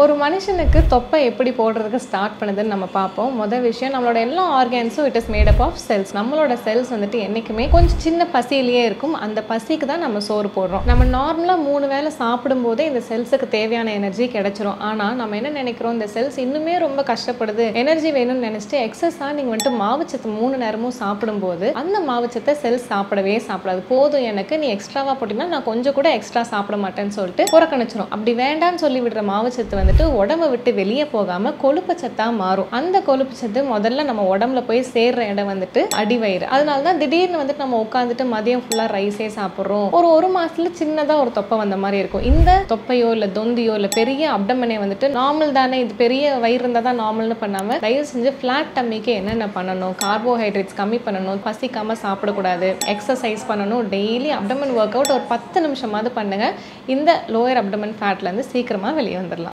ஒரு மனுஷனுக்கு தொப்பை எப்படி போடுறதுக்கு ஸ்டார்ட் பண்ணுதுன்னு நம்ம பார்ப்போம். முதல் விஷயம் நம்மளோட எல்லா ஆர்கான்ஸும் it is made up of cells. நம்மளோட செல்ஸ் வந்துட்டு என்றைக்குமே கொஞ்சம் சின்ன பசியிலேயே இருக்கும். அந்த பசிக்கு தான் நம்ம சோறு போடுறோம். நம்ம நார்மலாக 3 வேளை சாப்பிடும்போதே இந்த செல்ஸுக்கு தேவையான எனர்ஜி கிடைச்சிரும். ஆனால் நம்ம என்ன நினைக்கிறோம், இந்த செல்ஸ் இன்னுமே ரொம்ப கஷ்டப்படுது, எனர்ஜி வேணும்னு நினச்சிட்டு எக்ஸஸாக நீங்கள் வந்துட்டு மாவுச்சத்து 3 நேரமும் சாப்பிடும்போது அந்த மாவுச்சத்தை செல்ஸ் சாப்பிடவே சாப்பிடாது. போதும் எனக்கு, நீ எக்ஸ்ட்ராவாக போட்டிங்கன்னா நான் கொஞ்சம் கூட எக்ஸ்ட்ரா சாப்பிட மாட்டேன்னு சொல்லிட்டு புறக்கணிச்சிடும். அப்படி வேண்டான்னு சொல்லி விடுற மாவுச்சத்து வந்துட்டு உடம்பை விட்டு வெளியே போகாம கொழுப்பு சத்தா மாறும். அந்த கொழுப்பு சத்து முதல்ல நம்ம உடம்புல போய் சேர்ற இடம் வந்துட்டு அடிவயிறு. அதனாலதான் திடீர்னு வந்துட்டு நம்ம உட்காந்துட்டு மதியம் ஃபுல்லா ரைஸே சாப்பிட்றோம். ஒரு மாசத்துல சின்னதா ஒரு தொப்பை வந்த மாதிரி இருக்கும். இந்த தொப்பையோ இல்ல தொந்தியோ இல்ல பெரிய அப்டமனே வந்துட்டு நார்மல் தானே, இது பெரிய வயிறு இருந்தா தான் நார்மல்னு பண்ணாம தயவு செஞ்சு ஃபிளாட் டம்மிக்கு என்னென்ன பண்ணணும், கார்போஹைட்ரேட்ஸ் கம்மி பண்ணணும், பசிக்காம சாப்பிடக்கூடாது, எக்ஸசைஸ் பண்ணணும், டெய்லி அப்டமன் ஒர்க் அவுட் ஒரு 10 நிமிஷமாவது பண்ணுங்க. இந்த லோயர் அப்டமன் ஃபேட்ல இருந்து சீக்கிரமா வெளியே வந்துடலாம்.